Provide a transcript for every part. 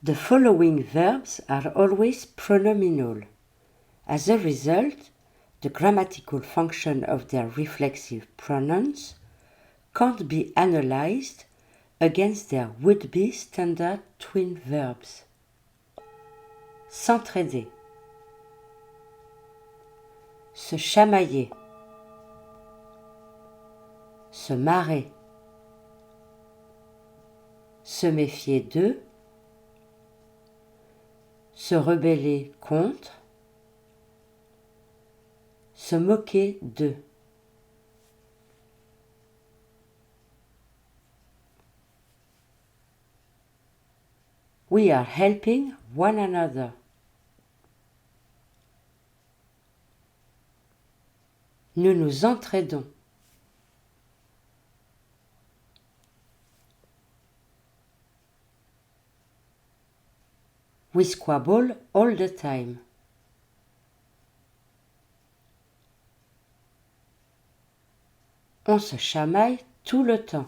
The following verbs are always pronominal. As a result, the grammatical function of their reflexive pronouns can't be analyzed against their would-be standard twin verbs. S'entraider, se chamailler, se marrer, se méfier d'eux, se rebeller contre, se moquer d'eux. We are helping one another. Nous nous entraidons. We squabble all the time. On se chamaille tout le temps.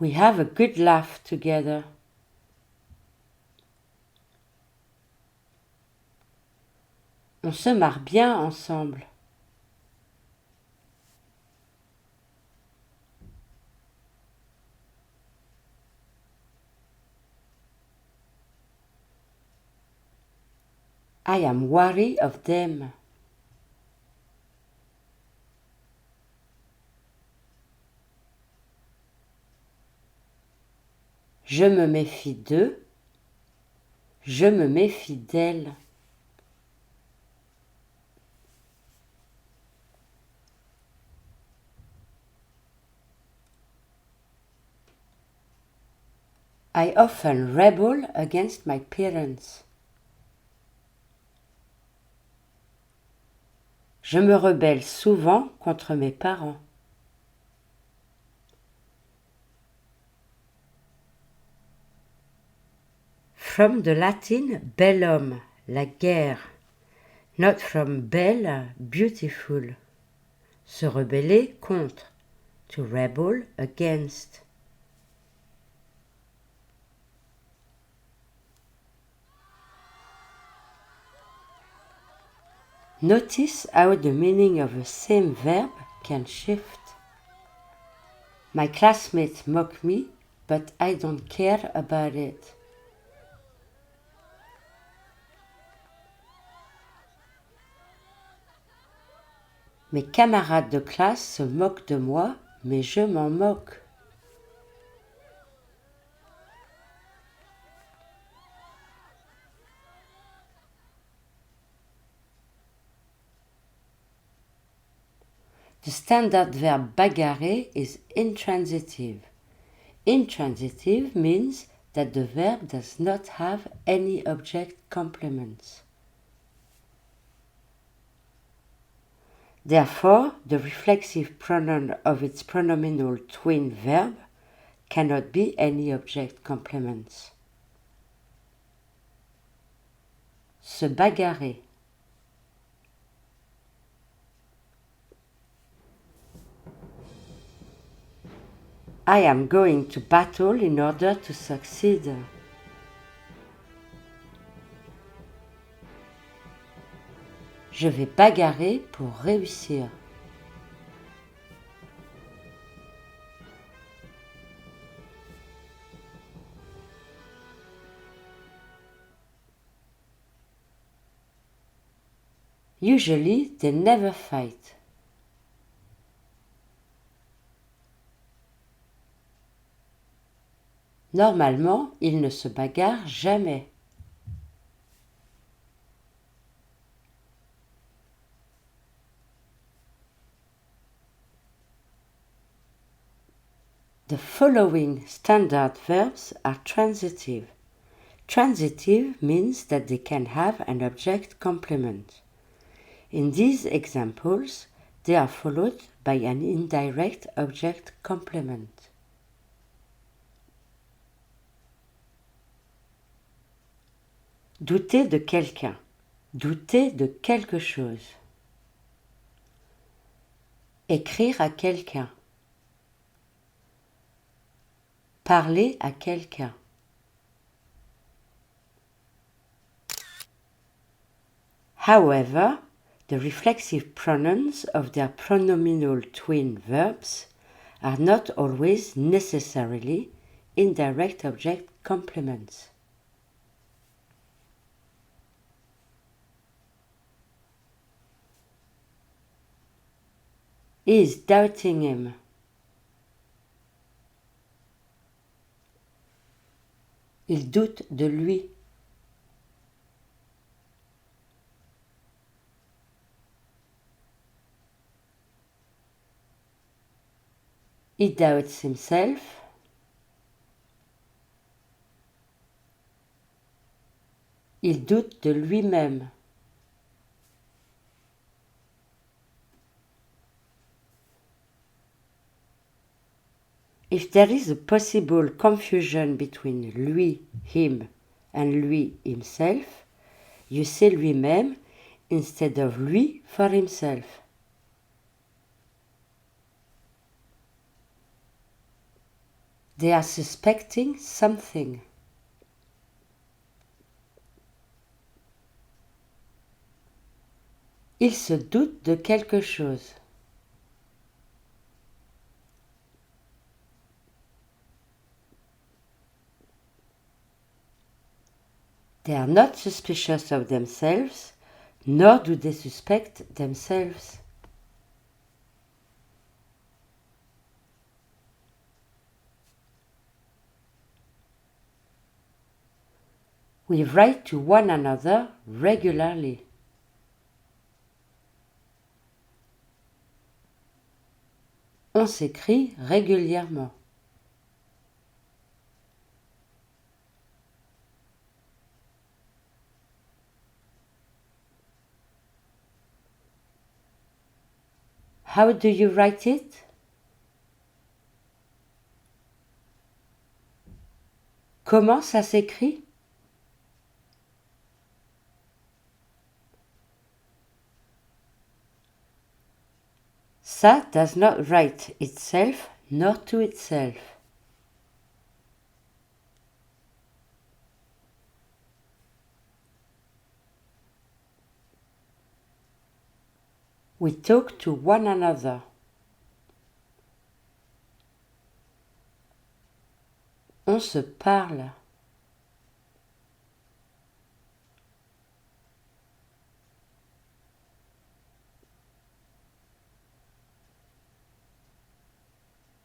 We have a good laugh together. On se marre bien ensemble. I am wary of them. Je me méfie d'eux. Je me méfie d'elles. I often rebel against my parents. Je me rebelle souvent contre mes parents. From the Latin bellum, la guerre. Not from bella, beautiful. Se rebeller contre. To rebel against. Notice how the meaning of the same verb can shift. My classmates mock me, but I don't care about it. Mes camarades de classe se moquent de moi, mais je m'en moque. The standard verb bagarrer is intransitive. Intransitive means that the verb does not have any object complements. Therefore, the reflexive pronoun of its pronominal twin verb cannot be any object complements. Se bagarrer. I am going to battle in order to succeed. Je vais bagarrer pour réussir. Usually, they never fight. Normalement, ils ne se bagarrent jamais. The following standard verbs are transitive. Transitive means that they can have an object complement. In these examples, they are followed by an indirect object complement. Douter de quelqu'un. Douter de quelque chose. Écrire à quelqu'un. Parler à quelqu'un. However, the reflexive pronouns of their pronominal twin verbs are not always necessarily indirect object complements. He is doubting him. Il doute de lui. He doubts himself. Il doute de lui-même. If there is a possible confusion between lui, him, and lui, himself, you say lui-même instead of lui for himself. They are suspecting something. Ils se doutent de quelque chose. They are not suspicious of themselves, nor do they suspect themselves. We write to one another regularly. On s'écrit régulièrement. How do you write it? Comment ça s'écrit? Ça does not write itself nor to itself. We talk to one another. On se parle.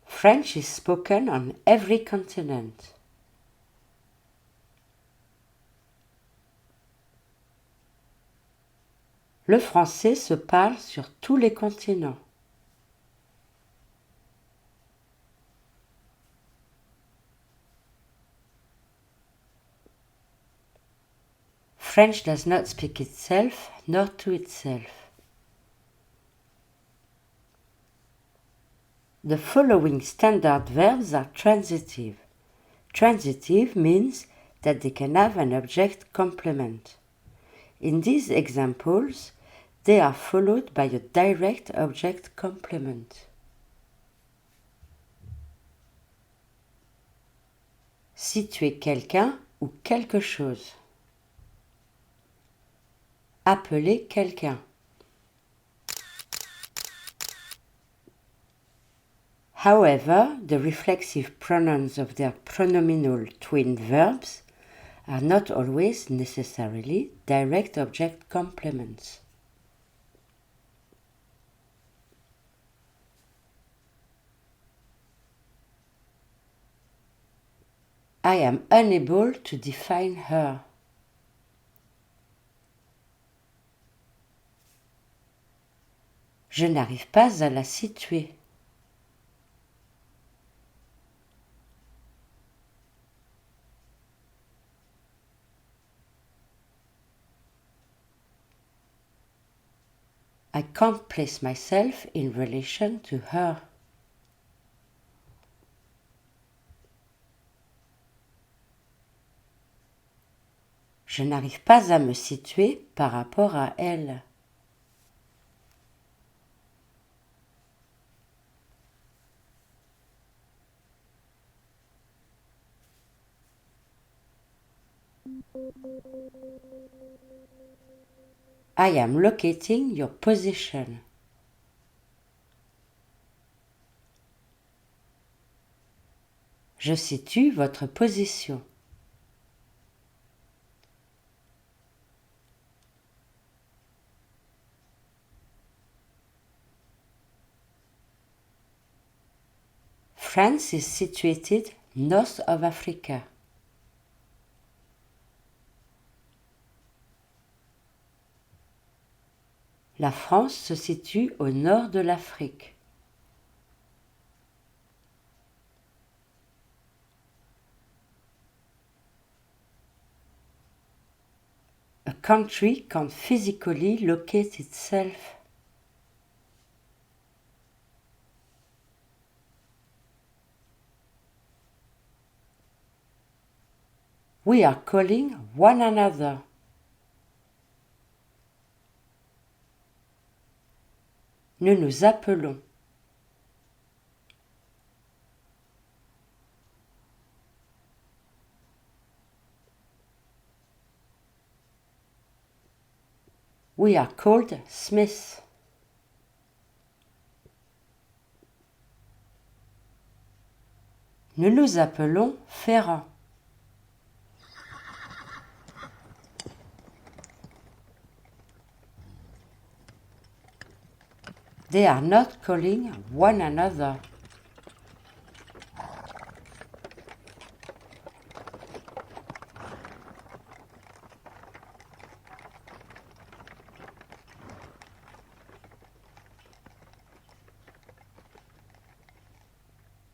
French is spoken on every continent. Le français se parle sur tous les continents. French does not speak itself nor to itself. The following standard verbs are transitive. Transitive means that they can have an object complement. In these examples, they are followed by a direct object complement. Situer quelqu'un ou quelque chose. Appeler quelqu'un. However, the reflexive pronouns of their pronominal twin verbs are not always necessarily direct object complements. I am unable to define her. Je n'arrive pas à la situer. I can't place myself in relation to her. Je n'arrive pas à me situer par rapport à elle. I am locating your position. Je situe votre position. France is situated north of Africa. La France se situe au nord de l'Afrique. A country can't physically locate itself. We are calling one another. Nous nous appelons. We are called Smith. Nous nous appelons Ferrand. They are not calling one another.